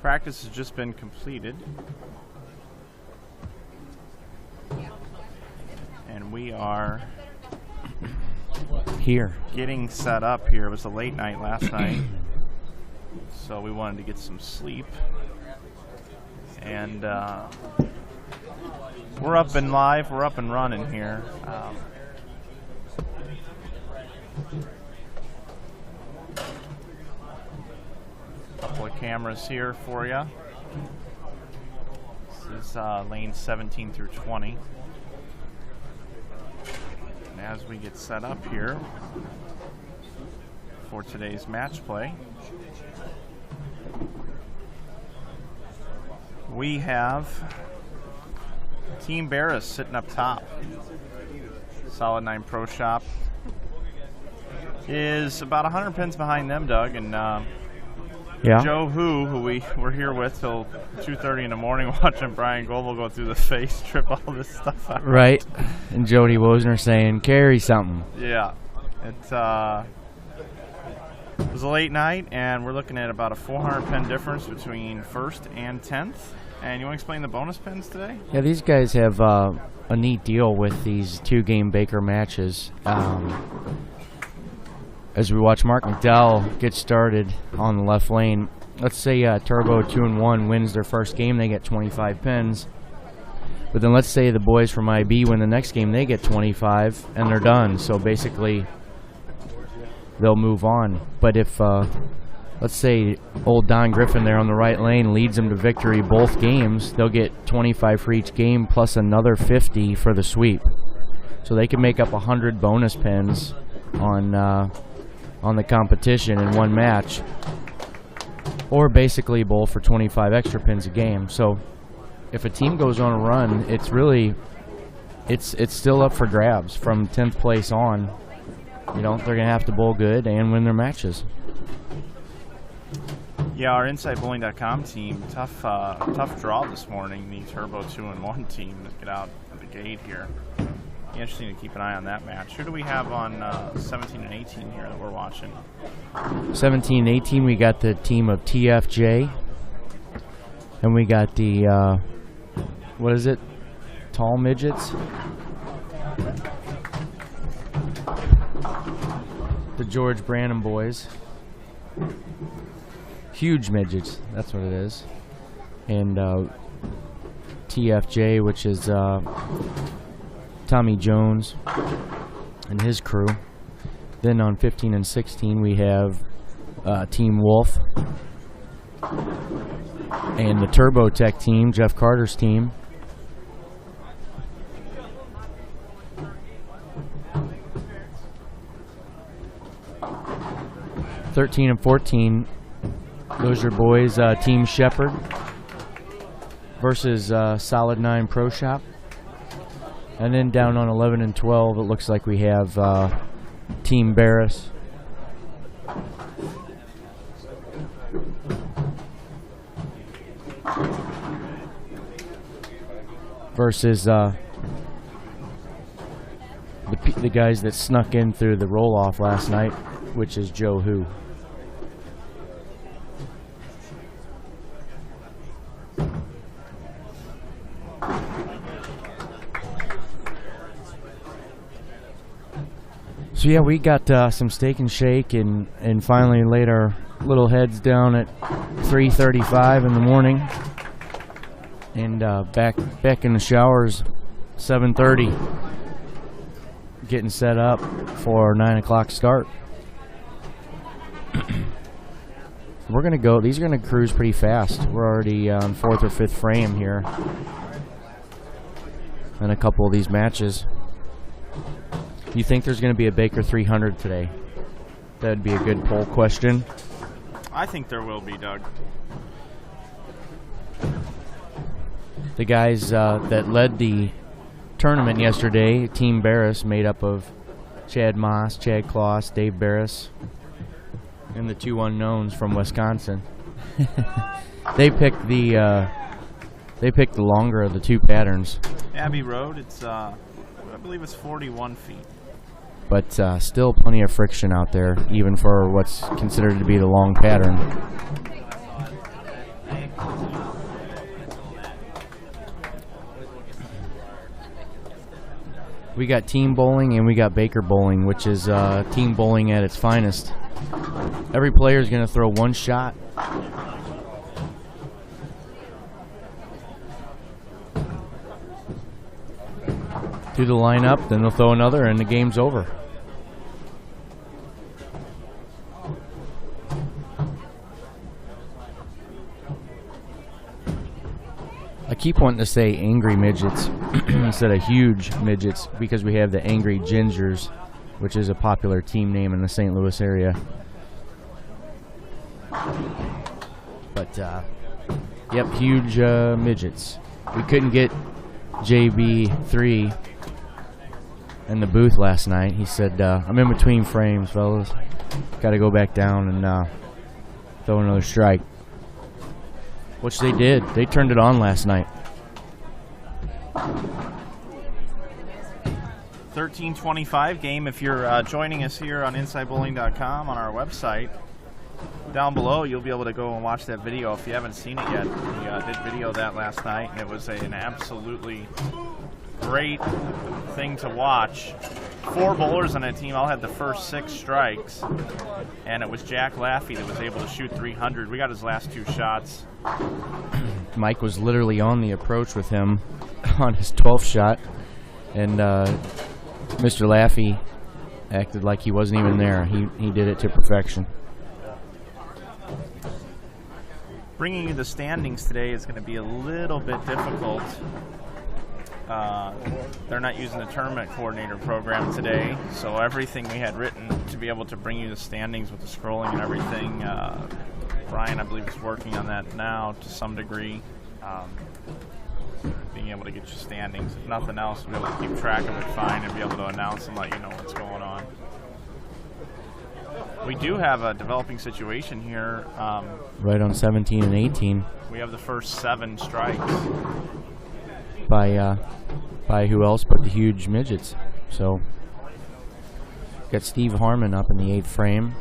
Practice has just been completed. And we are here getting set up here. It was a late night last night, so we wanted to get some sleep. And we're up and live. We're up and running here. Couple of cameras here for you. This is lanes 17 through 20. And as we get set up here for today's match play, we have Team Barris sitting up top. Solid 9 Pro Shop is about 100 pins behind them, Doug, and Joe who we were here with till 2:30 in the morning watching Brian Goebel go through the face, trip all this stuff out. Right, and Jody Wozner saying, carry something. Yeah, it was a late night, and we're looking at about a 400 pin difference between 1st and 10th. And you want to explain the bonus pins today? Yeah, these guys have a neat deal with these 2-game Baker matches. As we watch Mark McDowell get started on the left lane, let's say Turbo 2-1 wins their first game, they get 25 pins. But then let's say the boys from IB win the next game, they get 25, and they're done. So basically, they'll move on. But if, let's say, old Don Griffin there on the right lane leads them to victory both games, they'll get 25 for each game plus another 50 for the sweep. So they can make up 100 bonus pins on the competition in one match, or basically bowl for 25 extra pins a game. So if a team goes on a run, it's still up for grabs from 10th place on. You know, they're gonna have to bowl good and win their matches. Yeah, our InsideBowling.com team, tough draw this morning. The Turbo 2-1 team to get out of the gate here. Interesting to keep an eye on that match. Who do we have on 17 and 18 here that we're watching? 17 and 18, we got the team of TFJ. And we got the, what is it? Tall Midgets? The George Branham boys. Huge Midgets, that's what it is. And TFJ, which is Tommy Jones and his crew. Then on 15 and 16 we have Team Wolf and the Turbo Tech team, Jeff Carter's team. (13 and 14), those are boys. Team Shepherd versus Solid 9 Pro Shop. And then down on 11 and 12, it looks like we have Team Barris versus the guys that snuck in through the roll-off last night, which is Joe Who. So yeah, we got some steak and shake and finally laid our little heads down at 3:35 in the morning, and back in the showers 7:30, getting set up for 9 o'clock start. We're gonna go. These are gonna cruise pretty fast. We're already on 4th or 5th frame here in a couple of these matches. You think there's going to be a Baker 300 today? That'd be a good poll question. I think there will be, Doug. The guys that led the tournament yesterday, Team Barris, made up of Chad Moss, Chad Kloss, Dave Barris, and the 2 unknowns from Wisconsin. They picked the longer of the 2 patterns. Abbey Road, it's I believe it's 41 feet. But still plenty of friction out there, even for what's considered to be the long pattern. We got team bowling and we got Baker bowling, which is team bowling at its finest. Every player is going to throw one shot. Do the lineup, then they'll throw another, and the game's over. I keep wanting to say angry midgets instead of huge midgets because we have the Angry Gingers, which is a popular team name in the St. Louis area. But, yep, huge midgets. We couldn't get JB3 in the booth last night. He said, I'm in between frames, fellas. Got to go back down and throw another strike. Which they did. They turned it on last night. 13:25 game. If you're joining us here on InsideBowling.com on our website, down below you'll be able to go and watch that video if you haven't seen it yet. We did video that last night, and it was an absolutely great thing to watch. 4 bowlers on that team all had the first 6 strikes, and it was Jack Laffey that was able to shoot 300. We got his last 2 shots. Mike was literally on the approach with him on his 12th shot, and Mr. Laffey acted like he wasn't even there. He did it to perfection. Bringing you the standings today is going to be a little bit difficult. They're not using the tournament coordinator program today, so everything we had written to be able to bring you the standings with the scrolling and everything, Brian, I believe, is working on that now to some degree, being able to get your standings. If nothing else, we'll be able to keep track of it fine and be able to announce and let you know what's going on. We do have a developing situation here. Right on 17 and 18. We have the first 7 strikes. By who else but the huge midgets. So, got Steve Harmon up in the 8th frame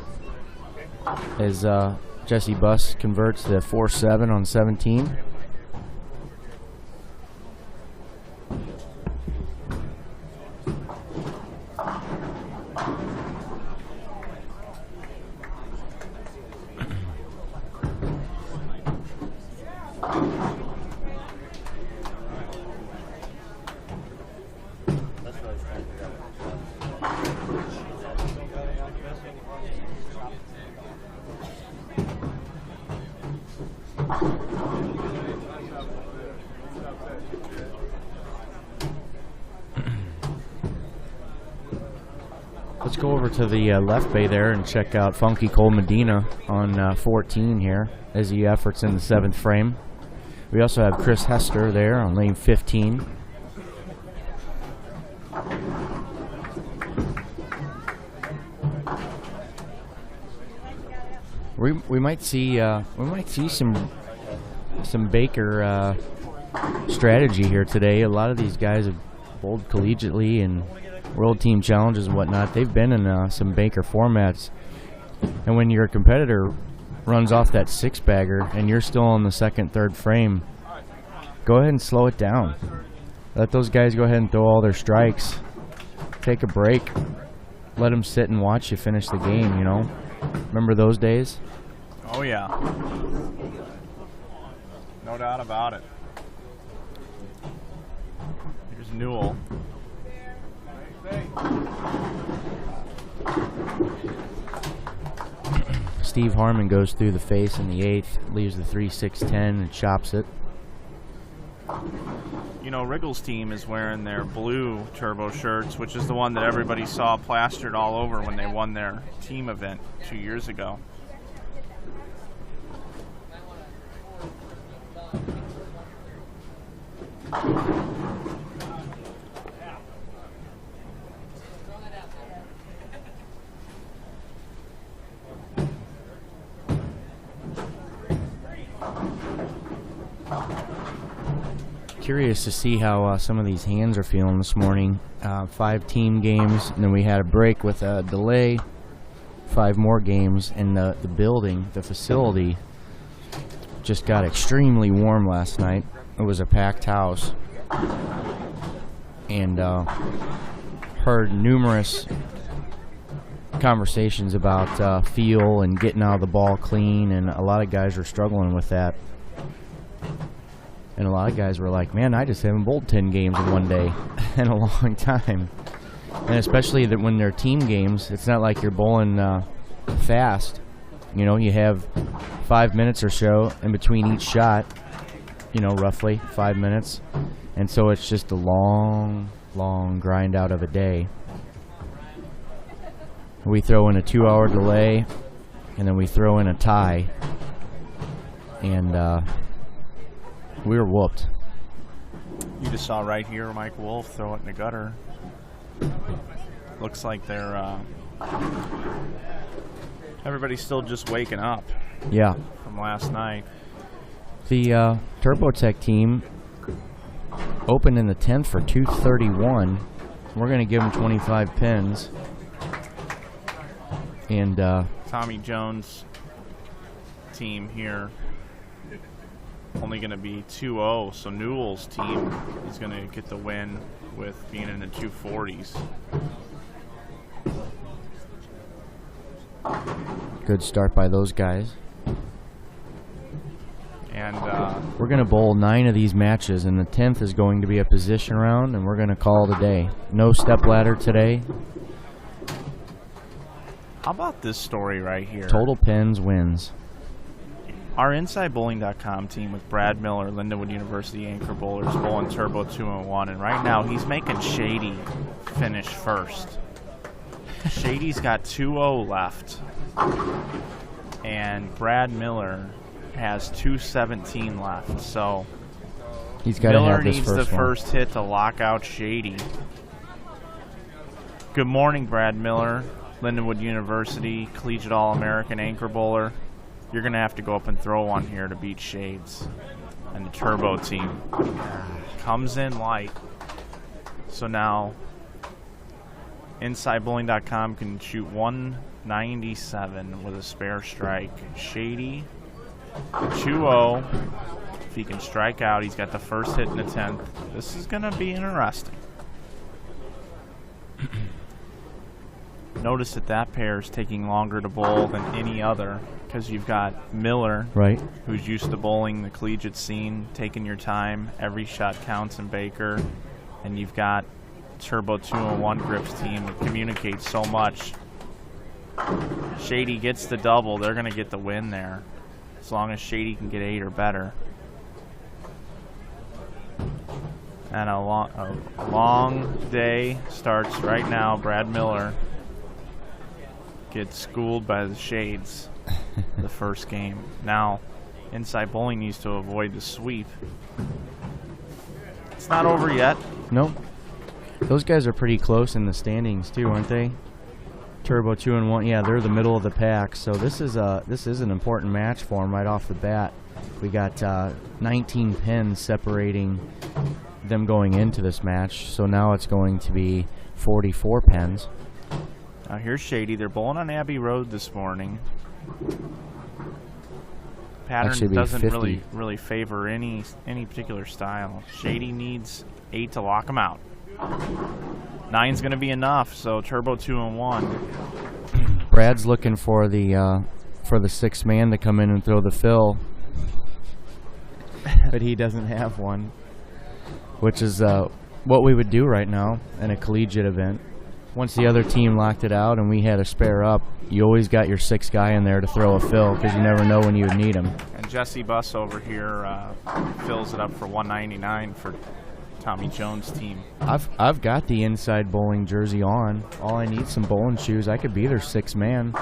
as Jesse Buss converts the 4-7 on 17. Let's go over to the left bay there and check out Funky Cole Medina on 14 here as he efforts in the 7th frame. We also have Chris Hester there on lane 15. We might see some Baker strategy here today. A lot of these guys have bowled collegiately and World Team Challenges and whatnot. They've been in some Baker formats, and when your competitor runs off that 6-bagger and you're still in the 2nd, 3rd frame, go ahead and slow it down. Let those guys go ahead and throw all their strikes. Take a break. Let them sit and watch you finish the game, you know. Remember those days? Oh, yeah. No doubt about it. Here's Newell. Steve Harmon goes through the face in the 8th, leaves the 3-6-10 and chops it. You know, Wriggles' team is wearing their blue turbo shirts, which is the one that everybody saw plastered all over when they won their team event 2 years ago. Curious to see how some of these hands are feeling this morning. 5 team games, and then we had a break with a delay. 5 more games, and the building, the facility, just got extremely warm last night. It was a packed house. And heard numerous conversations about feel and getting out of the ball clean, and a lot of guys are struggling with that. And a lot of guys were like, man, I just haven't bowled 10 games in one day in a long time. And especially that when they're team games, it's not like you're bowling fast. You know, you have 5 minutes or so in between each shot, you know, roughly 5 minutes. And so it's just a long, long grind out of a day. We throw in a 2-hour delay, and then we throw in a tie. And we were whooped. You just saw right here Mike Wolf throw it in the gutter. Looks like they're everybody's still just waking up. Yeah. From last night. The TurboTech team opened in the 10th for 231. We're going to give them 25 pins. And Tommy Jones' team here only going to be 2-0, so Newell's team is going to get the win with being in the 240s. Good start by those guys. And we're going to bowl 9 of these matches, and the 10th is going to be a position round, and we're going to call it a day. No step ladder today. how about this story right here? Total pins wins. Our InsideBowling.com team with Brad Miller, Lindenwood University anchor bowlers, bowling Turbo 2-1, and right now he's making Shady finish first. Shady's got 2-0 left, and Brad Miller has 2:17 left. So he's got to have this Miller needs first the one. first hit to lock out Shady. Good morning, Brad Miller, Lindenwood University Collegiate All-American anchor bowler. You're going to have to go up and throw one here to beat Shades. And the Turbo team comes in light. So now InsideBowling.com can shoot 197 with a spare strike. Shady, 2-0. If he can strike out, he's got the first hit in the 10th. This is going to be interesting. Notice that pair is taking longer to bowl than any other, because you've got Miller, right, who's used to bowling the collegiate scene, taking your time, every shot counts in Baker, and you've got Turbo 2-1 grips team that communicates so much. Shady gets the double, they're going to get the win there, as long as Shady can get 8 or better. And a long day starts right now. Brad Miller gets schooled by the Shades the first game. Now, Inside Bowling needs to avoid the sweep. It's not over yet. Nope. Those guys are pretty close in the standings too, aren't they? Turbo 2-1. Yeah, they're the middle of the pack. So this is an important match for them right off the bat. We got 19 pins separating them going into this match. So now it's going to be 44 pins. Now here's Shady. They're bowling on Abbey Road this morning. Pattern doesn't really favor any particular style. Shady needs 8 to lock them out. 9's going to be enough. So Turbo 2-1. Brad's looking for the 6th man to come in and throw the fill, but he doesn't have one, which is what we would do right now in a collegiate event. Once the other team locked it out and we had a spare up, you always got your 6th guy in there to throw a fill because you never know when you would need him. And Jesse Buss over here fills it up for 199 for Tommy Jones' team. I've got the Inside Bowling jersey on. All I need some bowling shoes. I could be their 6th man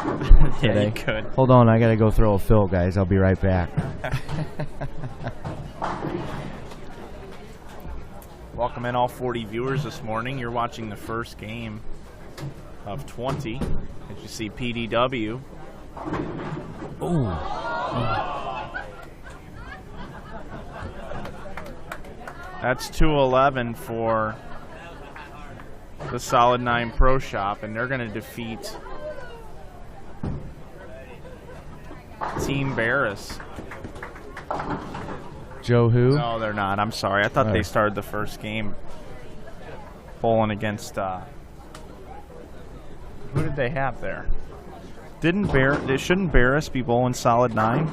today. Yeah, you could. Hold on, I got to go throw a fill, guys. I'll be right back. Welcome in all 40 viewers this morning. You're watching the first game of 20. As you see, PDW. Ooh. That's 211 for the Solid 9 Pro Shop, and they're going to defeat Team Barris. Joe who? No, they're not. I'm sorry. I thought they started the first game bowling against. Who did they have there? Shouldn't Barris be bowling solid 9?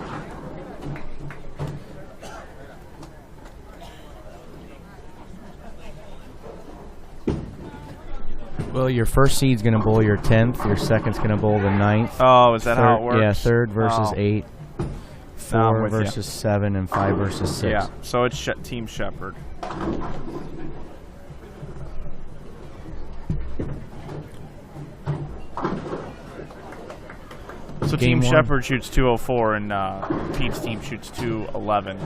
Well, your first seed's going to bowl your 10th. Your second's going to bowl the 9th. Oh, is that how it works? Yeah, 3rd versus 8. 4 versus 7, and 5 versus 6. Yeah, so it's Team Shepherd. So Team Shepherd shoots 204, and Pete's team shoots 211.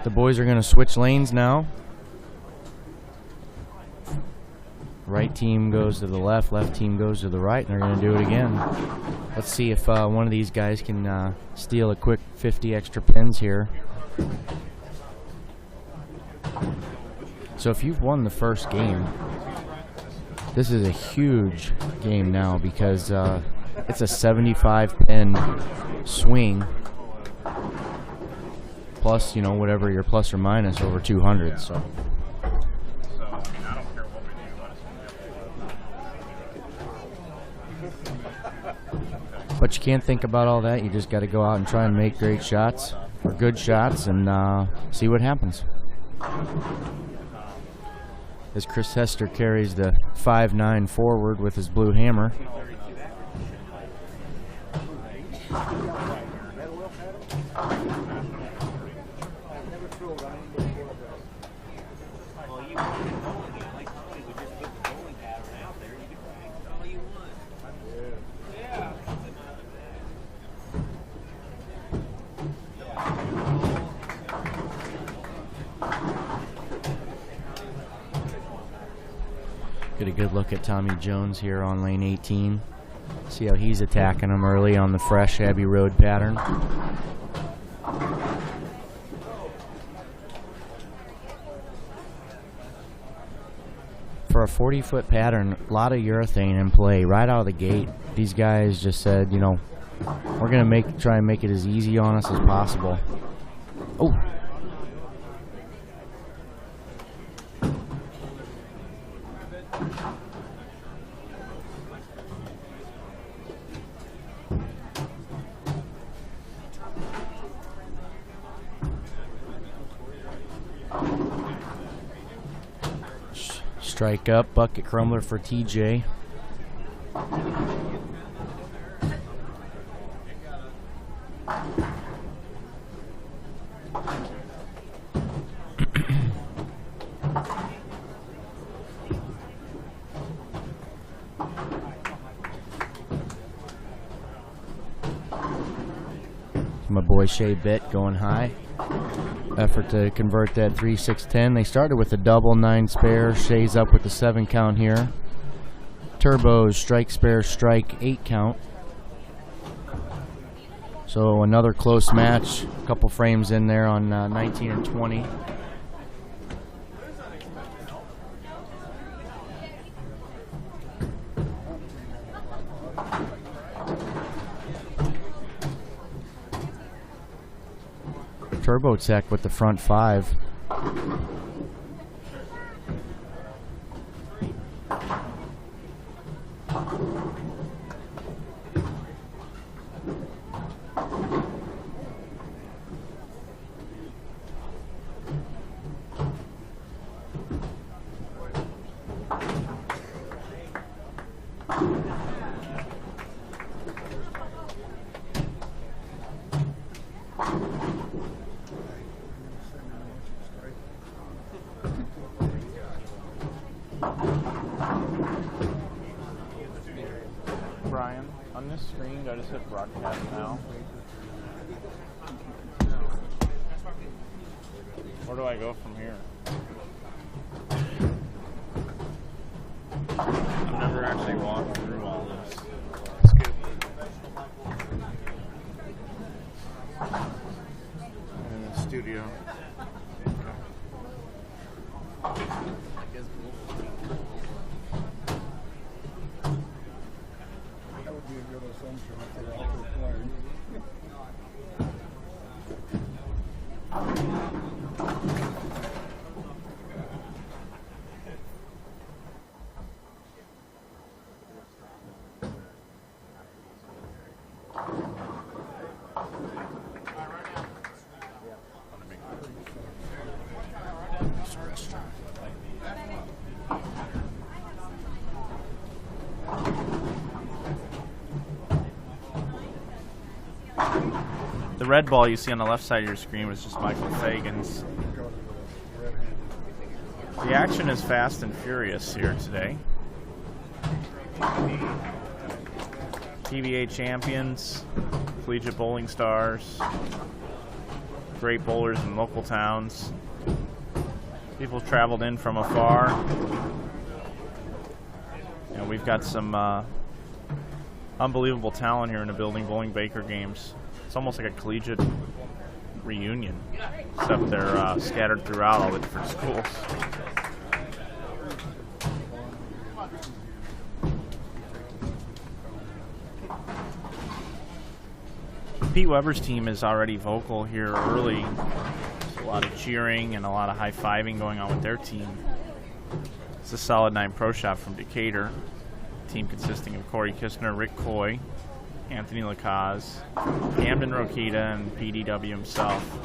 The boys are going to switch lanes now. Right team goes to the left team goes to the right, and they're going to do it again. Let's see if one of these guys can steal a quick 50 extra pins here. So if you've won the first game, this is a huge game now because it's a 75 pin swing plus, you know, whatever your plus or minus over 200. So. But you can't think about all that. You just got to go out and try and make great shots or good shots and see what happens. As Chris Hester carries the 5-9 forward with his blue hammer. Get a good look at Tommy Jones here on lane 18. See how he's attacking him early on the fresh Abbey Road pattern. For a 40-foot pattern, a lot of urethane in play right out of the gate. These guys just said, you know, we're going to try and make it as easy on us as possible. Oh. Strike up, bucket crumbler for TJ. My boy Shea Bitt going high. Effort to convert that 3-6-10. They started with a double 9 spare. Shea's up with the 7 count here. Turbos, strike spare, strike 8 count. So another close match. A couple frames in there on 19 and 20. Turbo Tech with the front 5. Brian, on this screen, do I just hit broadcast now? Where do I go from here? I've never actually walked through all this. In the studio. red ball you see on the left side of your screen was just Michael Fagan's. The action is fast and furious here today. TVA champions, collegiate bowling stars, great bowlers in local towns. People traveled in from afar. And we've got some unbelievable talent here in the building bowling Baker games. It's almost like a collegiate reunion, except they're scattered throughout all the different schools. Pete Weber's team is already vocal here early. There's a lot of cheering and a lot of high-fiving going on with their team. It's a solid 9 pro shop from Decatur. Team consisting of Corey Kistner, Rick Coy, Anthony Lacaze, Camden Rokita, and PDW himself.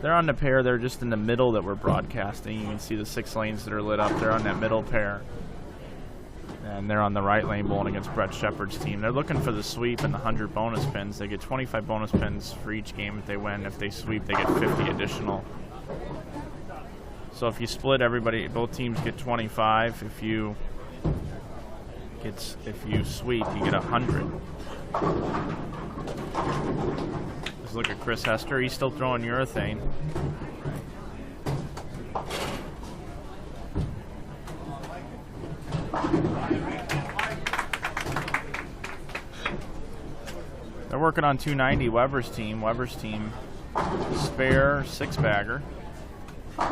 They're on the pair. They're just in the middle that we're broadcasting. You can see the 6 lanes that are lit up. They're on that middle pair. And they're on the right lane bowling against Brett Shepard's team. They're looking for the sweep and the 100 bonus pins. They get 25 bonus pins for each game if they win. If they sweep, they get 50 additional. So if you split everybody, both teams get 25. If you sweep, you get 100. Let's look at Chris Hester. He's still throwing urethane. They're working on 290, Weber's team. Weber's team, spare 6-bagger. Hey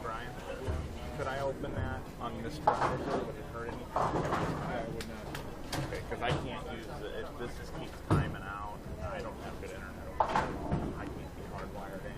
Brian, could I open that on this drive? Would it hurt anything? I would not. Okay, because I can't use it. If this just keeps timing out, I don't have good internet. I can't be hardwired in.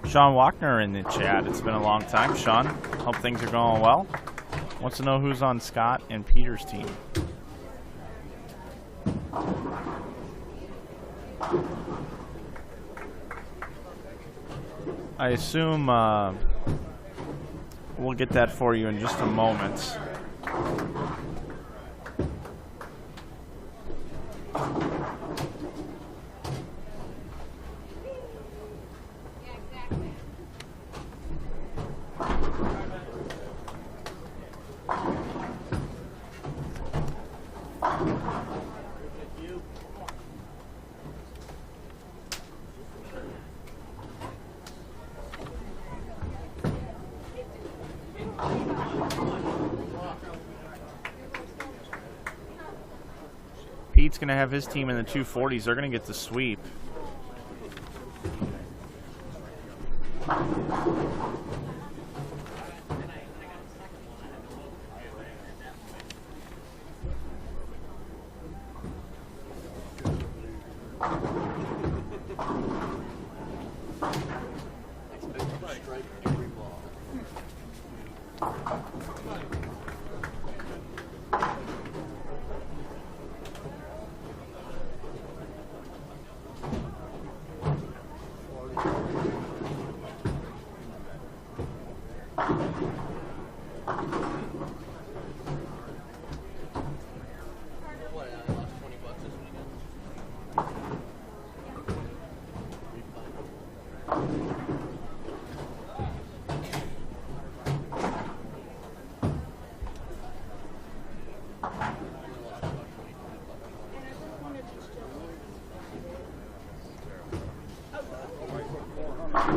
Sean Walkner in the chat. It's been a long time, Sean. Hope things are going well. Wants to know who's on Scott and Peter's team. I assume we'll get that for you in just a moment. Pete's going to have his team in the 240s. They're going to get the sweep.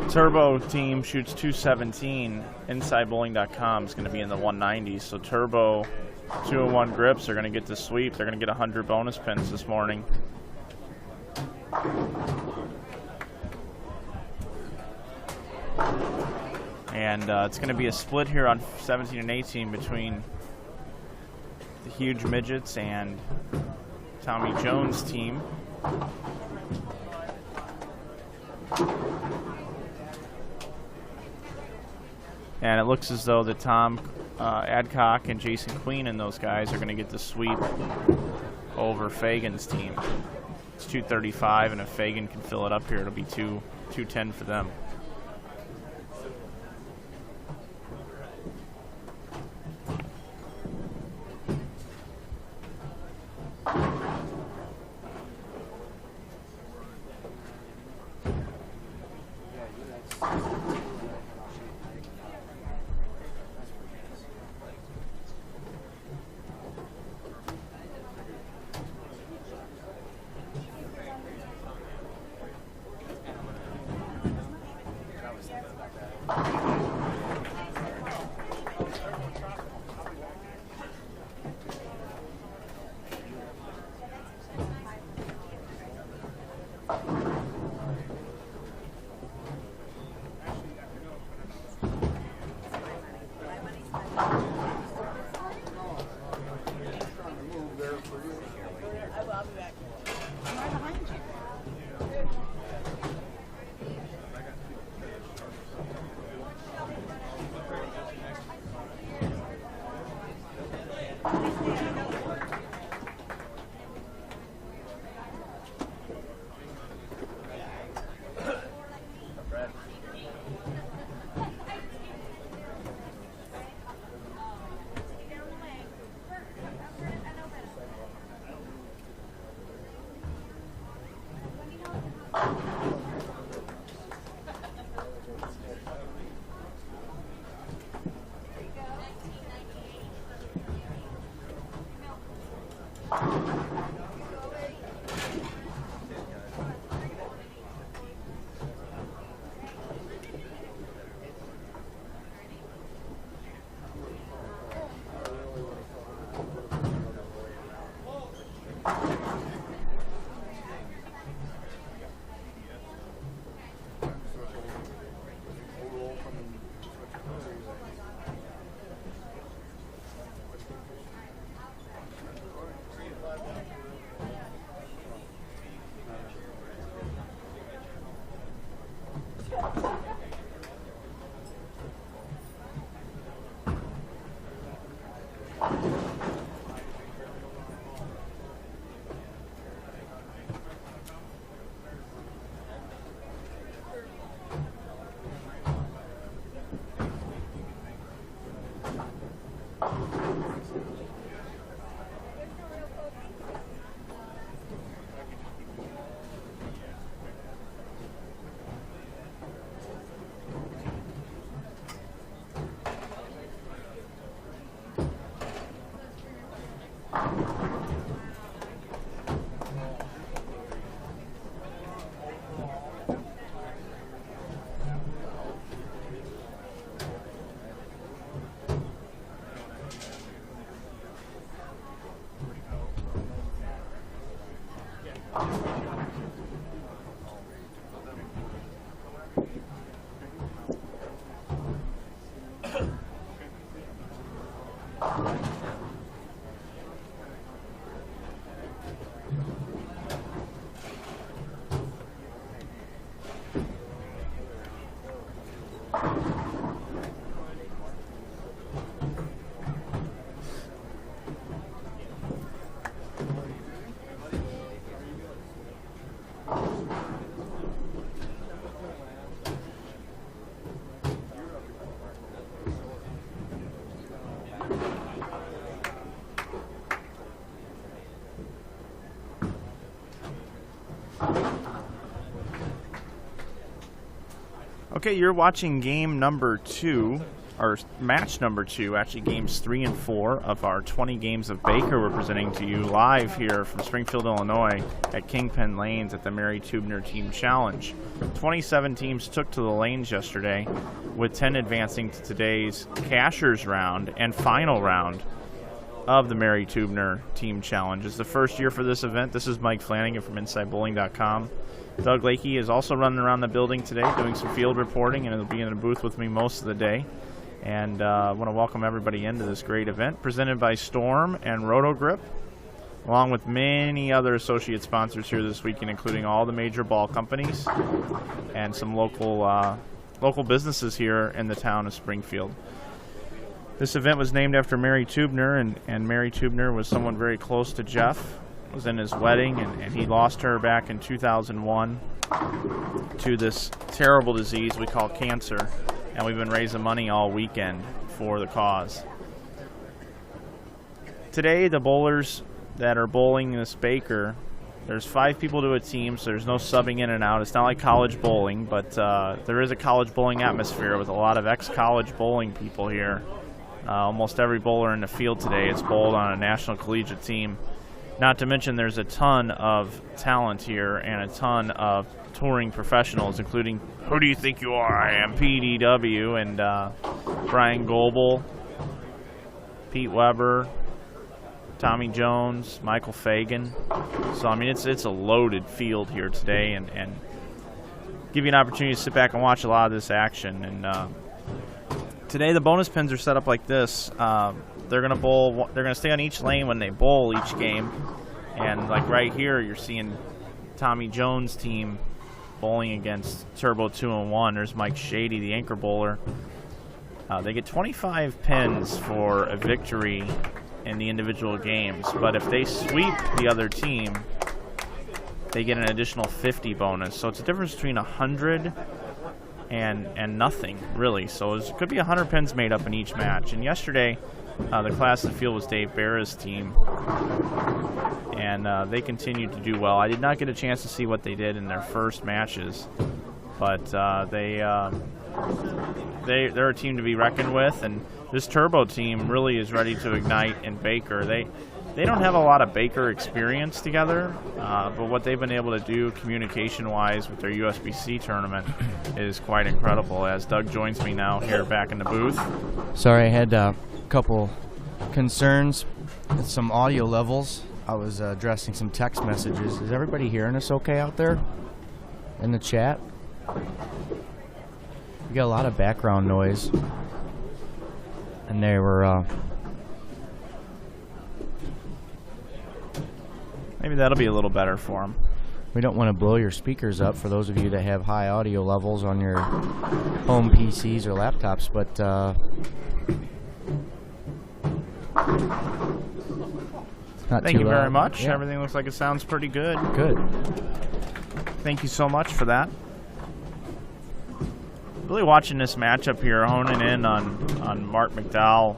Turbo team shoots 217. InsideBowling.com is going to be in the 190s. So Turbo 2-1 grips are going to get the sweep. They're going to get 100 bonus pins this morning. And it's going to be a split here on 17 and 18 between the Huge Midgets and Tommy Jones' team. And it looks as though that Tom Adcock and Jason Queen and those guys are going to get the sweep over Fagan's team. It's 235, and if Fagan can fill it up here, it'll be 210 for them. Okay, you're watching game number 2, or match number 2, actually games 3 and 4 of our 20 games of Baker we're presenting to you live here from Springfield, Illinois at Kingpin Lanes at the Mary Teubner Team Challenge. 27 teams took to the lanes yesterday, with 10 advancing to today's Cashers round and final round of the Mary Teubner Team Challenge. It's the first year for this event. This is Mike Flanagan from InsideBowling.com. Doug Lakey is also running around the building today doing some field reporting, and he'll be in the booth with me most of the day. And I want to welcome everybody into this great event presented by Storm and Roto-Grip, along with many other associate sponsors here this weekend, including all the major ball companies and some local businesses here in the town of Springfield. This event was named after Mary Teubner, and Mary Teubner was someone very close to Jeff. It was in his wedding, and he lost her back in 2001 to this terrible disease we call cancer. And we've been raising money all weekend for the cause. Today, the bowlers that are bowling this Baker, there's 5 people to a team, so there's no subbing in and out. It's not like college bowling, but there is a college bowling atmosphere with a lot of ex-college bowling people here. Almost every bowler in the field today is bowled on a national collegiate team. Not to mention there's a ton of talent here and a ton of touring professionals, including Who Do You Think You Are? I Am PDW, and Brian Goebel, Pete Weber, Tommy Jones, Michael Fagan. So I mean it's a loaded field here today, and give you an opportunity to sit back and watch a lot of this action. And today the bonus pins are set up like this. They're gonna bowl. They're gonna stay on each lane when they bowl each game, and like right here, you're seeing Tommy Jones' team bowling against Turbo 2 and 1. There's Mike Shady, the anchor bowler. They get 25 pins for a victory in the individual games, but if they sweep the other team, they get an additional 50 bonus. So it's a difference between 100 and nothing, really. So it could be 100 pins made up in each match. And yesterday, the class of the field was Dave Barra's team, and they continued to do well. I did not get a chance to see what they did in their first matches, but they're a team to be reckoned with, and this Turbo team really is ready to ignite in Baker. They don't have a lot of Baker experience together, but what they've been able to do communication-wise with their USBC tournament is quite incredible, as Doug joins me now here back in the booth. Sorry, I had a couple concerns with some audio levels. I was addressing some text messages. Is everybody hearing us okay out there in the chat? We got a lot of background noise, and they were maybe that'll be a little better for them. We don't want to blow your speakers up for those of you that have high audio levels on your home PCs or laptops, but thank you very much. Yeah. Everything looks like it sounds pretty good. Good. Thank you so much for that. Really watching this matchup here, honing in on Mark McDowell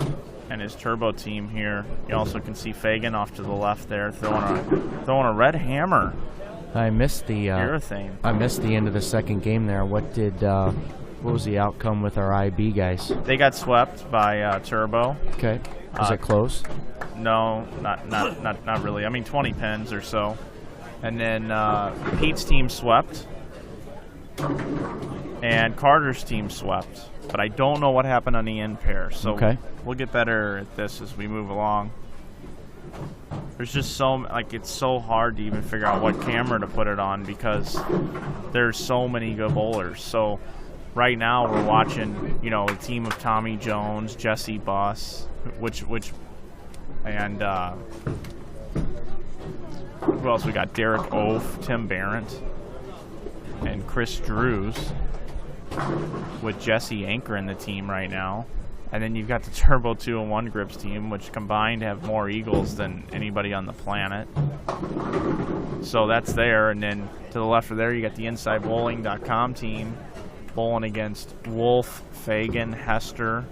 and his Turbo team here. You also can see Fagan off to the left there throwing a red hammer. I missed the urethane. I missed the end of the second game there. What was the outcome with our IB guys? They got swept by Turbo. Okay. Was it close? No, not really. I mean, 20 pins or so. And then Pete's team swept, and Carter's team swept. But I don't know what happened on the end pair, so we'll get better at this as we move along. There's just it's so hard to even figure out what camera to put it on because there's so many good bowlers. So right now we're watching, a team of Tommy Jones, Jesse Buss, and who else we got? Derek Oaf, Tim Barrett, and Chris Drews, with Jesse anchoring the team right now. And then you've got the Turbo 2 and 1 Grips team, which combined have more eagles than anybody on the planet. So that's there. And then to the left of there, you got the InsideBowling.com team bowling against Wolf, Fagan, Hester,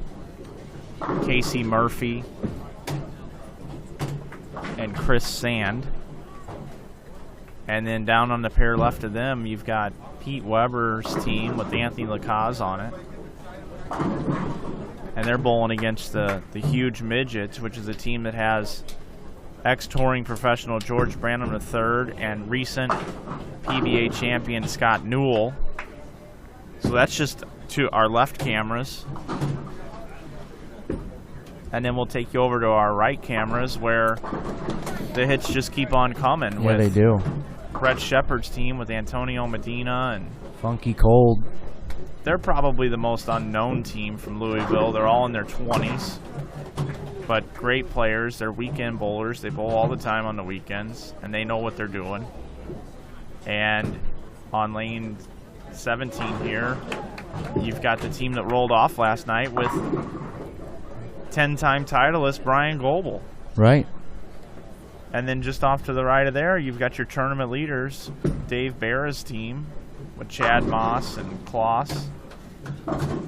Casey Murphy, and Chris Sand. And then down on the pair left of them, you've got Pete Weber's team with Anthony Lacaz on it. And they're bowling against the Huge Midgets, which is a team that has ex-touring professional George Branham III and recent PBA champion Scott Newell. So that's just to our left cameras. And then we'll take you over to our right cameras where the hits just keep on coming. Yeah, they do. Brett Shepard's team with Antonio Medina and Funky Cold. They're probably the most unknown team from Louisville. They're all in their 20s, but great players. They're weekend bowlers. They bowl all the time on the weekends, and they know what they're doing. And on lane 17 here, you've got the team that rolled off last night with 10-time titleist Brian Goebel. Right. And then just off to the right of there, you've got your tournament leaders, Dave Barra's team with Chad Moss and Kloss.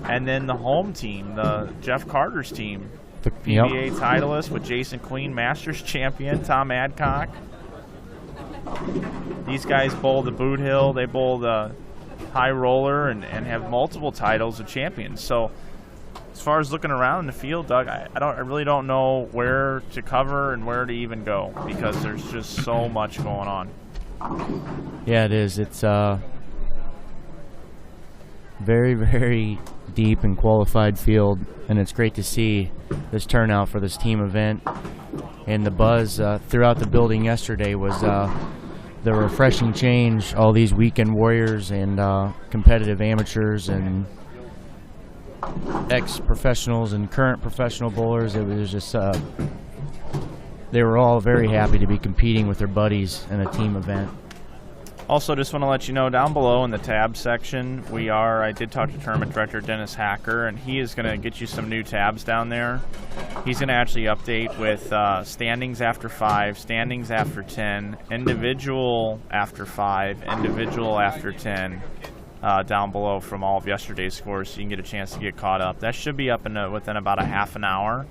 And then the home team, the Jeff Carter's team, PBA titleist with Jason Queen, Masters champion Tom Adcock. These guys bowl the Boot Hill, they bowl the High Roller, and have multiple titles of champions. So as far as looking around in the field, Doug, I really don't know where to cover and where to even go because there's just so much going on. Yeah, it is. It's very, very deep and qualified field, and it's great to see this turnout for this team event. And the buzz throughout the building yesterday was the refreshing change. All these weekend warriors and competitive amateurs and ex-professionals and current professional bowlers. It was just they were all very happy to be competing with their buddies in a team event. Also, just want to let you know, down below in the tab section, I did talk to Tournament Director Dennis Hacker, and he is going to get you some new tabs down there. He's going to actually update with standings after 5, standings after 10, individual after 5, individual after 10, down below from all of yesterday's scores, so you can get a chance to get caught up. That should be up within about a half an hour.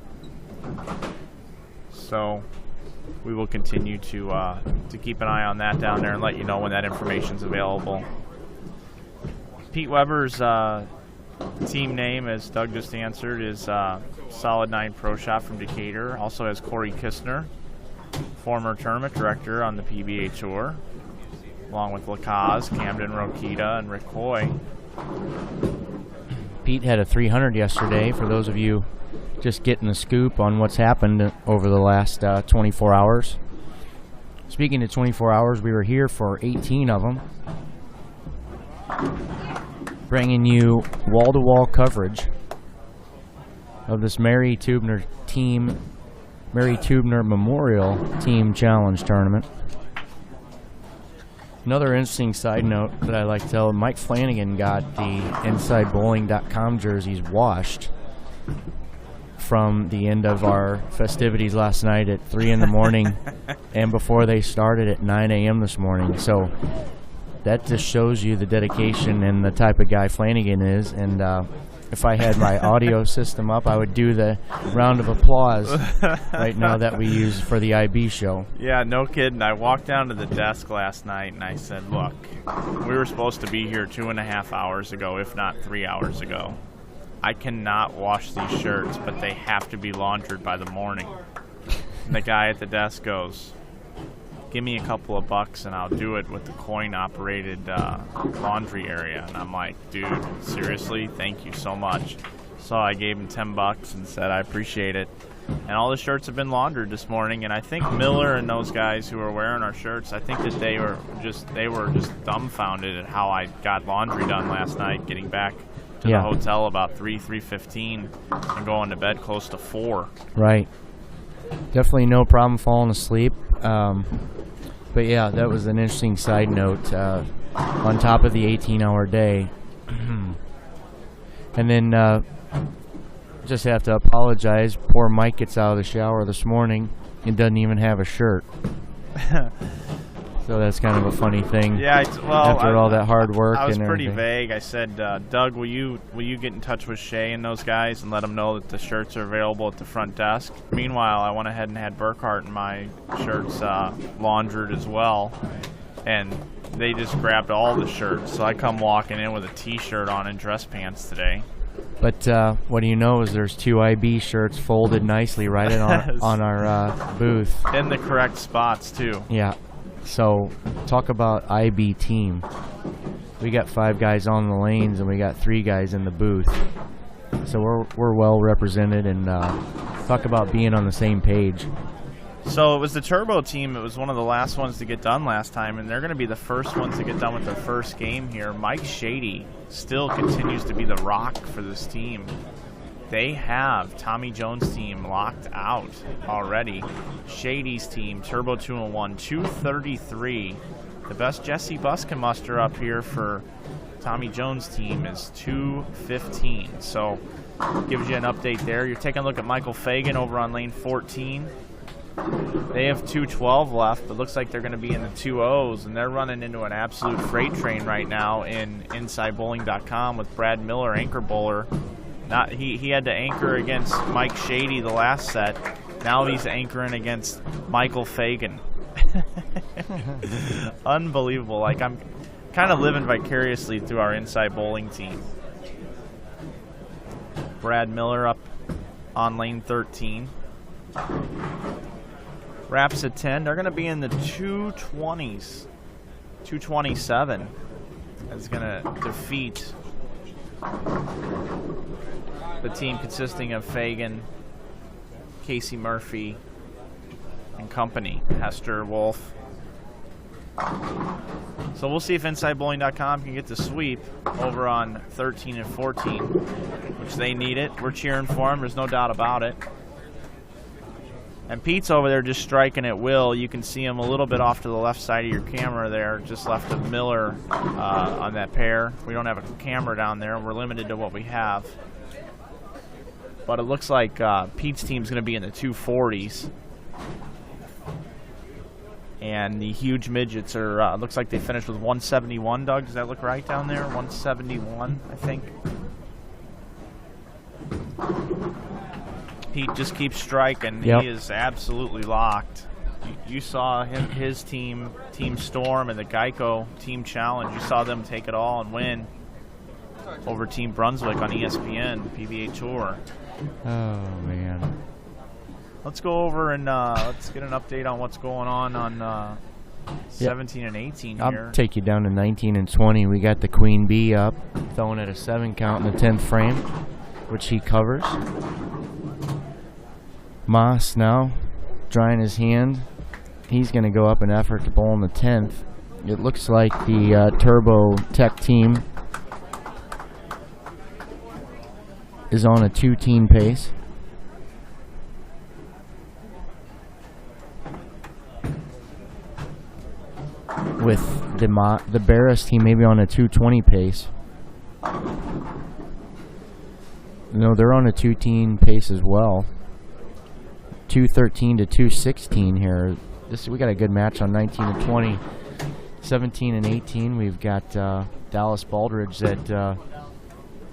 So we will continue to keep an eye on that down there and let you know when that information's available. Pete Weber's team name, as Doug just answered, is Solid 9 Pro Shop from Decatur. Also has Corey Kistner, former tournament director on the PBA Tour, along with Lacaz, Camden Rokita, and Rick Hoy. Pete had a 300 yesterday. For those of you just getting the scoop on what's happened over the last 24 hours. Speaking of 24 hours, we were here for 18 of them, bringing you wall-to-wall coverage of this Mary Teubner Memorial Team Challenge Tournament. Another interesting side note that I like to tell, Mike Flanagan got the InsideBowling.com jerseys washed from the end of our festivities last night at 3 in the morning and before they started at 9 a.m. this morning. So that just shows you the dedication and the type of guy Flanagan is. And if I had my audio system up, I would do the round of applause right now that we use for the IB show. Yeah, no kidding. I walked down to the desk last night and I said, look, we were supposed to be here 2.5 hours ago, if not 3 hours ago. I cannot wash these shirts, but they have to be laundered by the morning. And the guy at the desk goes, give me a couple of bucks and I'll do it with the coin-operated laundry area. And I'm like, dude, seriously? Thank you so much. So I gave him 10 bucks and said, I appreciate it. And all the shirts have been laundered this morning. And I think Miller and those guys who are wearing our shirts, I think that they were just dumbfounded at how I got laundry done last night, getting back to the hotel about 3:15 and going to bed close to 4. Right. Definitely no problem falling asleep. But yeah, that was an interesting side note on top of the 18-hour day. And then just have to apologize. Poor Mike gets out of the shower this morning and doesn't even have a shirt. So that's kind of a funny thing. Yeah, after all that hard work. I was and pretty everything. vague. I said, Doug, will you get in touch with Shay and those guys and let them know that the shirts are available at the front desk? Meanwhile, I went ahead and had Burkhardt and my shirts laundered as well. And they just grabbed all the shirts. So I come walking in with a T-shirt on and dress pants today. But what do you know is there's 2 IB shirts folded nicely right on our booth. In the correct spots, too. Yeah. So talk about IB team. We got 5 guys on the lanes and we got 3 guys in the booth. So we're well represented, and talk about being on the same page. So it was the Turbo team. It was one of the last ones to get done last time, and they're going to be the first ones to get done with their first game here. Mike Shady still continues to be the rock for this team. They have Tommy Jones' team locked out already. Shady's team, Turbo 2-1, 233. The best Jesse Buss can muster up here for Tommy Jones' team is 215. So gives you an update there. You're taking a look at Michael Fagan over on lane 14. They have 212 left, but looks like they're going to be in the 2-0s, and they're running into an absolute freight train right now in InsideBowling.com with Brad Miller, anchor bowler. He had to anchor against Mike Shady the last set. Now he's anchoring against Michael Fagan. Unbelievable. Like, I'm kind of living vicariously through our Inside Bowling team. Brad Miller up on lane 13. Wraps at 10. They're going to be in the 220s. 227 is going to defeat the team consisting of Fagan, Casey Murphy, and company, Hester Wolf. So we'll see if InsideBowling.com can get the sweep over on 13 and 14, which they need it. We're cheering for them. There's no doubt about it. And Pete's over there just striking at will. You can see him a little bit off to the left side of your camera there, just left of Miller on that pair. We don't have a camera down there. We're limited to what we have. But it looks like Pete's team's going to be in the 240s. And the huge midgets are, looks like they finished with 171, Doug. Does that look right down there? 171, I think. Pete just keeps striking. Yep. He is absolutely locked. You saw his team, Team Storm, and the Geico Team Challenge. You saw them take it all and win over Team Brunswick on ESPN, PBA Tour. Oh, man. Let's go over and let's get an update on what's going on 17 and 18 here. I'll take you down to 19 and 20. We got the Queen Bee up, throwing at a 7 count in the 10th frame, which he covers. Moss now drying his hand. He's going to go up an effort to bowl in the 10th. It looks like the Turbo Tech team is on a 2-teen pace. With the Barris team maybe on a 220 pace. No, they're on a 2-teen pace as well. 213 to 216 here. We got a good match on 19 and 20. 17 and 18, we've got Dallas Baldridge that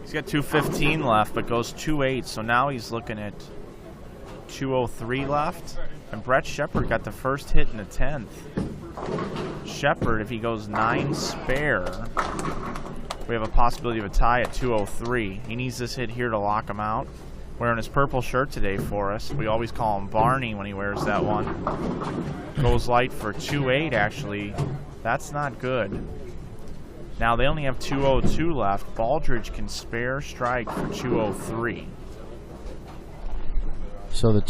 he's got 215 left, but goes 2-8. So now he's looking at 203 left. And Brett Shepard got the first hit in the 10th. Shepard, if he goes 9 spare, we have a possibility of a tie at 203. He needs this hit here to lock him out. Wearing his purple shirt today for us. We always call him Barney when he wears that one. Goes light for 2-8, actually. That's not good. Now they only have 202 left. Baldridge can spare strike for 203. So the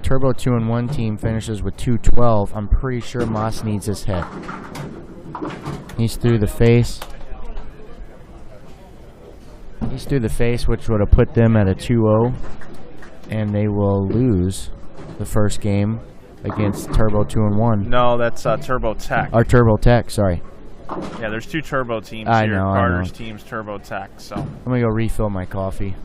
Turbo 2-1 team finishes with 212. I'm pretty sure Moss needs his hit. He's through the face. He's through the face, which would have put them at a 2-0, and they will lose the first game against Turbo 2-1. No, that's Turbo Tech. Or Turbo Tech, sorry. Yeah, there's 2 Turbo teams I here. know, Carter's team's Turbo Tech. So I'm gonna go refill my coffee.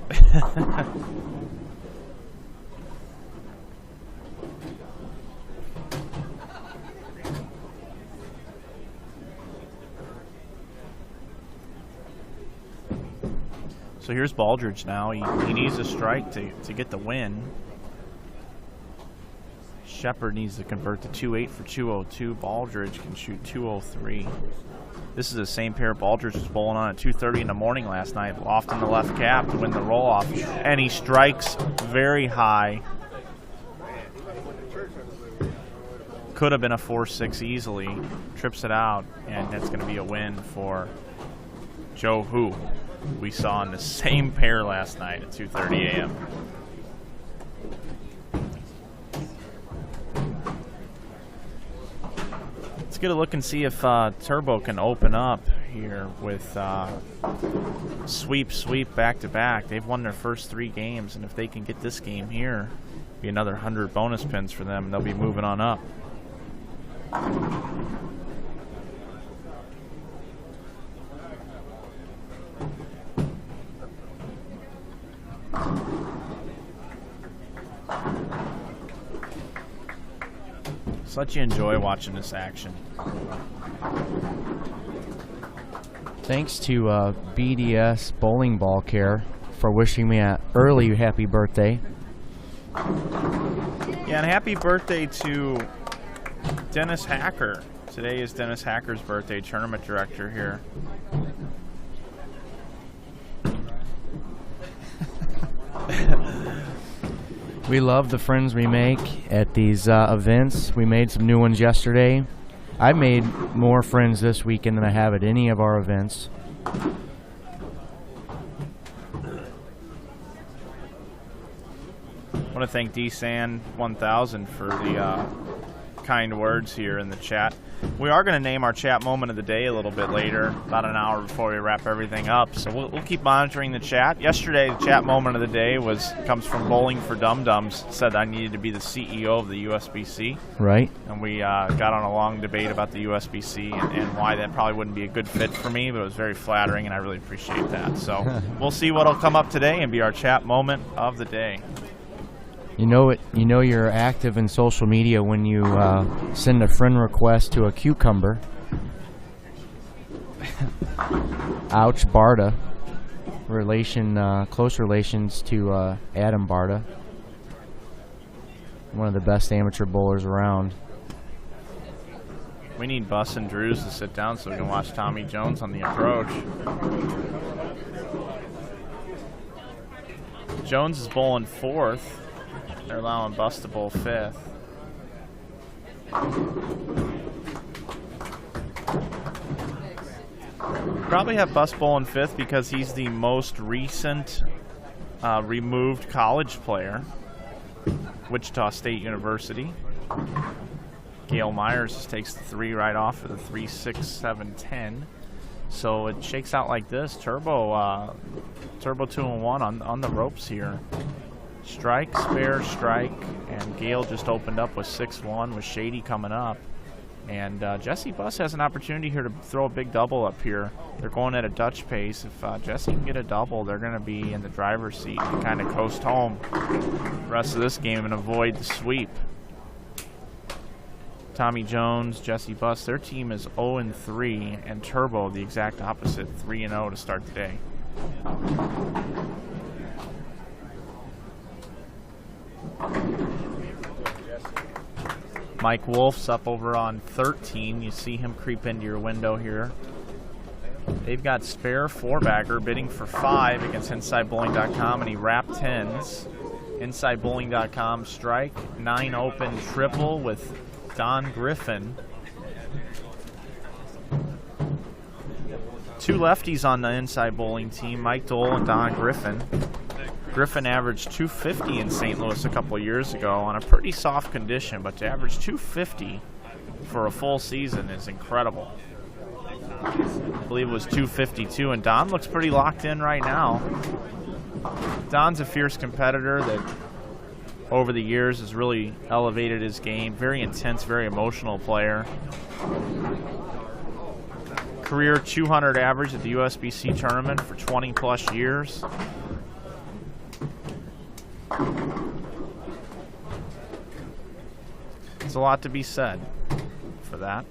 So here's Baldridge now. He needs a strike to get the win. Shepard needs to convert to 2.8 for 202. Baldridge can shoot 203. This is the same pair Baldridge was bowling on at 2:30 in the morning last night. Loft in the left cap to win the roll-off. And he strikes very high. Could have been a 4-6 easily. Trips it out, and that's going to be a win for Joe Hu. We saw in the same pair last night at 2:30 a.m. Let's get a look and see if Turbo can open up here with sweep, back-to-back. They've won their first 3 games, and if they can get this game here, it'll be another 100 bonus pins for them, and they'll be moving on up. Let you enjoy watching this action. Thanks to BDS Bowling Ball Care for wishing me an early happy birthday. Yeah, and happy birthday to Dennis Hacker. Today is Dennis Hacker's birthday, tournament director here. We love the friends we make at these events. We made some new ones yesterday. I made more friends this weekend than I have at any of our events. I want to thank DSand1000 for the kind words here in the chat. We are going to name our chat moment of the day a little bit later, about an hour before we wrap everything up. So we'll keep monitoring the chat. Yesterday, the chat moment of the day comes from Bowling for Dum Dums. Said I needed to be the CEO of the USBC. Right. And we got on a long debate about the USBC and why that probably wouldn't be a good fit for me, but it was very flattering, and I really appreciate that. So we'll see what will come up today and be our chat moment of the day. You know it. You know you're active in social media when you send a friend request to a cucumber. Ouch, Barta. Close relations to Adam Barta. One of the best amateur bowlers around. We need Bus and Drews to sit down so we can watch Tommy Jones on the approach. Jones is bowling 4th. They're allowing Bus to bowl 5th. Probably have Bus bowling 5th because he's the most recent removed college player. Wichita State University. Gail Myers just takes the 3 right off of the 3, 6, 7, 10. So it shakes out like this. Turbo 2-1 on the ropes here. Strike, spare, strike, and Gale just opened up with 6-1 with Shady coming up. And Jesse Buss has an opportunity here to throw a big double up here. They're going at a Dutch pace. If Jesse can get a double, they're going to be in the driver's seat and kind of coast home the rest of this game and avoid the sweep. Tommy Jones, Jesse Buss, their team is 0-3, and Turbo, the exact opposite, 3-0 to start the day. Mike Wolf's up over on 13. You see him creep into your window here. They've got spare 4-bagger bidding for 5 against InsideBowling.com, and he wrapped 10s. InsideBowling.com strike, 9 open triple with Don Griffin. 2 lefties on the Inside Bowling team, Mike Dole and Don Griffin. Griffin averaged 250 in St. Louis a couple years ago on a pretty soft condition, but to average 250 for a full season is incredible. I believe it was 252, and Don looks pretty locked in right now. Don's a fierce competitor that over the years has really elevated his game. Very intense, very emotional player. Career 200 average at the USBC tournament for 20 plus years. There's a lot to be said for that.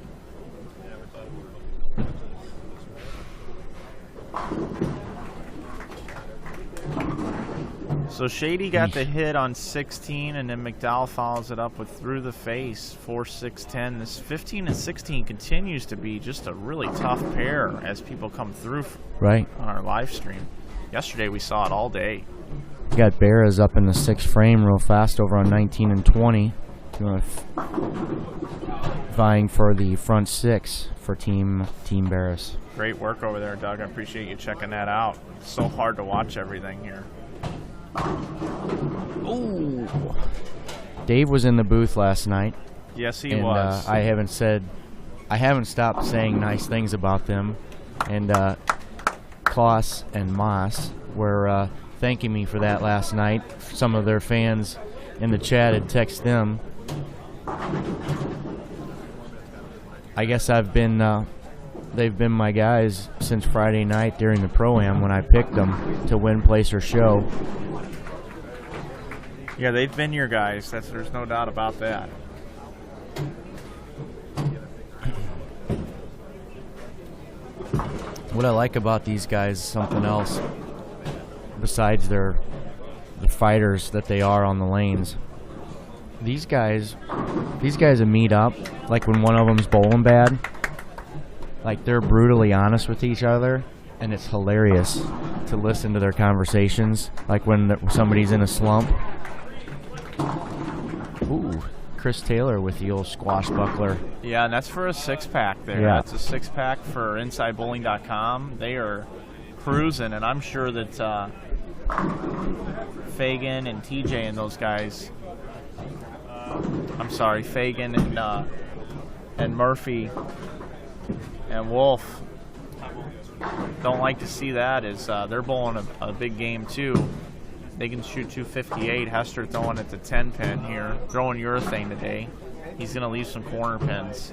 So Shady got the hit on 16, and then McDowell follows it up with through the face, 4-6-10. This 15 and 16 continues to be just a really tough pair as people come through on our live stream. Yesterday we saw it all day. You got Barras up in the 6th frame real fast over on 19 and 20. Vying for the front 6 for Team Barras. Great work over there, Doug. I appreciate you checking that out. It's so hard to watch everything here. Ooh. Dave was in the booth last night. Yes, he was. I haven't stopped saying nice things about them. And Klaus and Moss were thanking me for that last night. Some of their fans in the chat had texted them. I guess they've been my guys since Friday night during the Pro-Am when I picked them to win, place, or show. Yeah, they've been your guys. There's no doubt about that. What I like about these guys is something else besides the fighters that they are on the lanes. These guys will meet up, like when one of them's bowling bad, like they're brutally honest with each other, and it's hilarious to listen to their conversations, like when somebody's in a slump. Ooh, Chris Taylor with the old squash buckler. Yeah, and that's for a 6-pack there. Yeah. That's a 6-pack for InsideBowling.com. They are cruising, and I'm sure that Fagan and TJ and those guys, Fagan and Murphy and Wolf don't like to see that, as they're bowling a big game too. They can shoot 258. Hester throwing it to 10 pin here, throwing urethane today. He's going to leave some corner pins.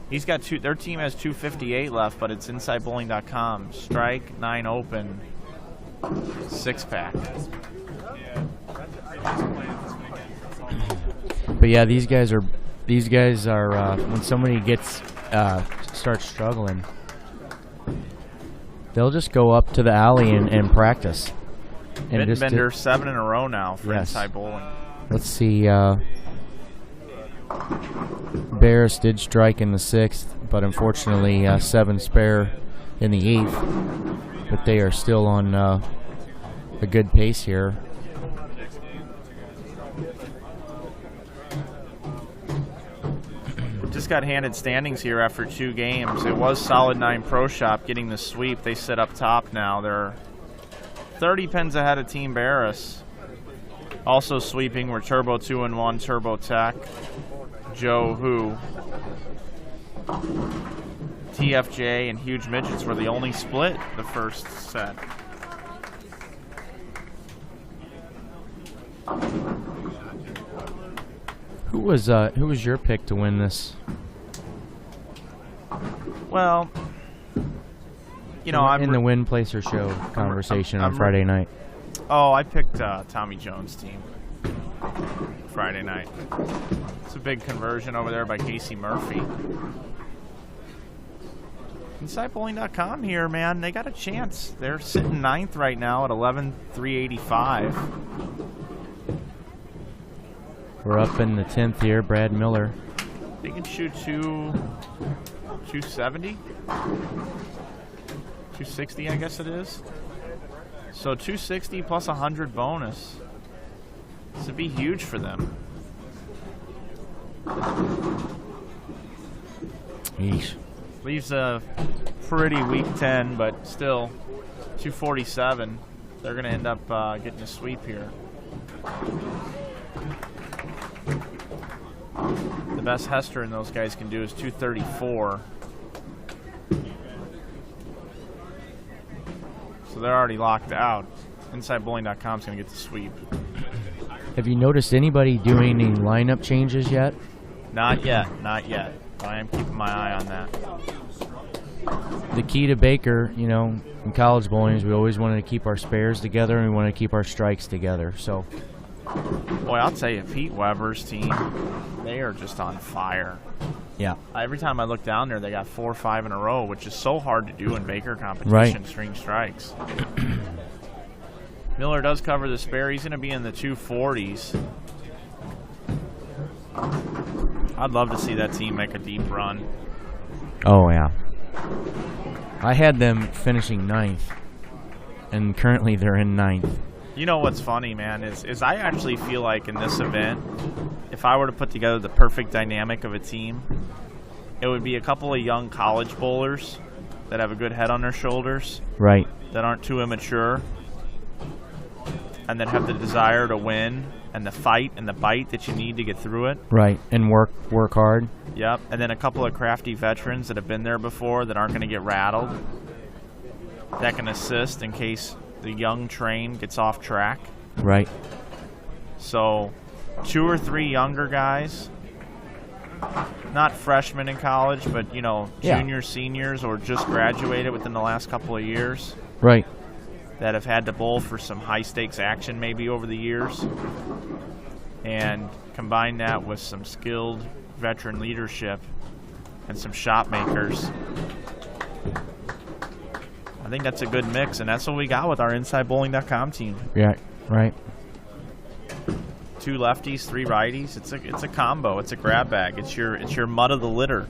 He's got their team has 258 left, but it's InsideBowling.com. Strike, 9 open, 6-pack. But yeah, these guys are when somebody starts struggling, they'll just go up to the alley and practice. Bender 7 in a row now for Inside Bowling. Let's see. Barras did strike in the 6th, but unfortunately 7 spare in the 8th. But they are still on a good pace here. Just got handed standings here after 2 games. It was Solid 9 Pro Shop getting the sweep. They sit up top now. They're 30 pins ahead of Team Barras. Also sweeping were Turbo 2-1, Turbo Tech, Joe Who, TFJ, and Huge Midgets were the only split the first set. Who was your pick to win this? Well, you know, I'm in the win, place, or show conversation on Friday night. Oh, I picked Tommy Jones' team Friday night. It's a big conversion over there by Casey Murphy. InsideBowling.com here, man. They got a chance. They're sitting 9th right now at 11,385. We're up in the 10th here. Brad Miller. They can shoot 270? 260, I guess it is. So 260 plus 100 bonus. This would be huge for them. Yeesh. Leaves a pretty weak 10, but still 247. They're going to end up getting a sweep here. The best Hester and those guys can do is 234. So they're already locked out. InsideBowling.com is going to get the sweep. Have you noticed anybody doing any lineup changes yet? Not yet. Not yet. I am keeping my eye on that. The key to Baker, you know, in college bowling is we always wanted to keep our spares together and we want to keep our strikes together. So, boy, I'll tell you, Pete Weber's team, they are just on fire. Yeah. Every time I look down there, they got 4 or 5 in a row, which is so hard to do in Baker competition, right. String strikes. Miller does cover the spare. He's going to be in the 240s. I'd love to see that team make a deep run. Oh, yeah. I had them finishing 9th, and currently they're in 9th. You know what's funny, man, is I actually feel like in this event, if I were to put together the perfect dynamic of a team, it would be a couple of young college bowlers that have a good head on their shoulders. Right. That aren't too immature, and that have the desire to win and the fight and the bite that you need to get through it. Right, and work hard. Yep, and then a couple of crafty veterans that have been there before that aren't going to get rattled, that can assist in case the young train gets off track. Right. So 2 or 3 younger guys, not freshmen in college, but, you know, juniors, seniors, or just graduated within the last couple of years. Right. That have had to bowl for some high-stakes action maybe over the years, and combine that with some skilled veteran leadership and some shot makers. I think that's a good mix, and that's what we got with our InsideBowling.com team. Yeah, right. 2 lefties, 3 righties. It's a combo. It's a grab bag. It's your mud of the litter.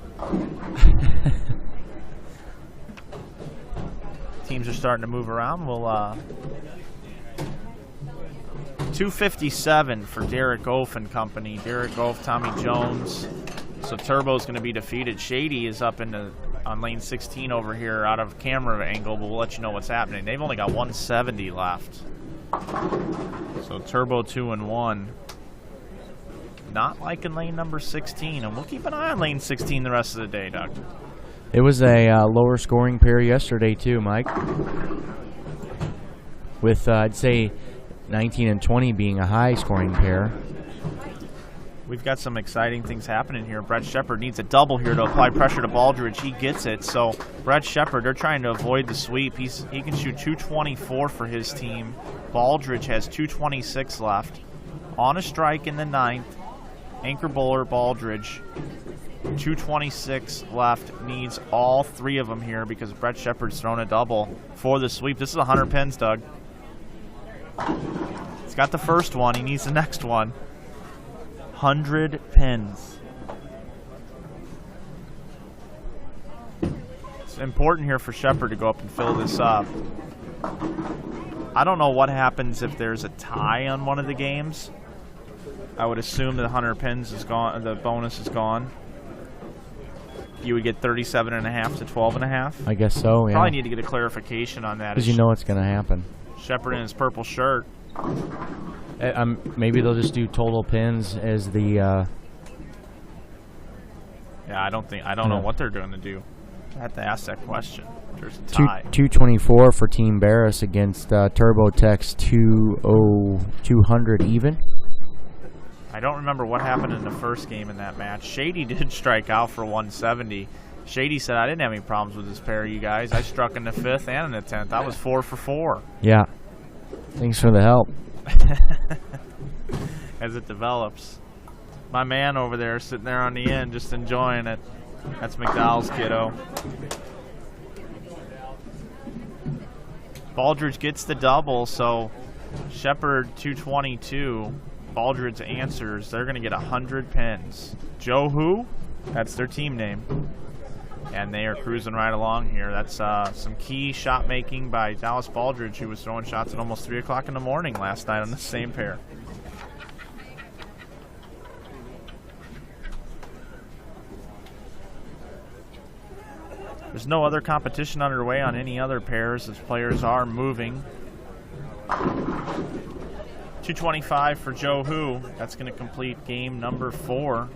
Teams are starting to move around. We'll 257 for Derek Goff and company. Derek Goff, Tommy Jones. So Turbo's going to be defeated. Shady is up on lane 16 over here out of camera angle, but we'll let you know what's happening. They've only got 170 left. So Turbo 2-1. Not liking lane number 16, and we'll keep an eye on lane 16 the rest of the day, Doug. It was a lower scoring pair yesterday too, Mike. With, I'd say, 19 and 20 being a high scoring pair. We've got some exciting things happening here. Brett Shepard needs a double here to apply pressure to Baldridge. He gets it. So Brett Shepard, they're trying to avoid the sweep. He can shoot 224 for his team. Baldridge has 226 left. On a strike in the 9th. Anchor bowler Baldridge. 226 left. Needs all 3 of them here because Brett Shepard's thrown a double for the sweep. This is 100 pins, Doug. He's got the first one. He needs the next one. 100 pins. It's important here for Shepard to go up and fill this up. I don't know what happens if there's a tie on one of the games. I would assume the 100 pins is gone. The bonus is gone. You would get 37.5 to 12.5. I guess so, yeah. Probably need to get a clarification on that. Because you know what's going to happen. Shepard in his purple shirt. Maybe they'll just do total pins as the. Yeah, I don't know what they're going to do. I have to ask that question. There's a tie. 224 for Team Barris against Turbo Tech's 200 even. I don't remember what happened in the first game in that match. Shady did strike out for 170. Shady said, I didn't have any problems with this pair, you guys. I struck in the 5th and in the 10th. I was 4 for 4. Yeah. Thanks for the help. As it develops. My man over there sitting there on the end just enjoying it. That's McDowell's kiddo. Baldridge gets the double, so Shepard 222. Baldridge answers. They're going to get 100 pins. Joe who? That's their team name. And they are cruising right along here. That's some key shot making by Dallas Baldridge, who was throwing shots at almost 3 o'clock in the morning last night on the same pair. There's no other competition underway on any other pairs as players are moving. 225 for Joe Who. That's going to complete game number 4.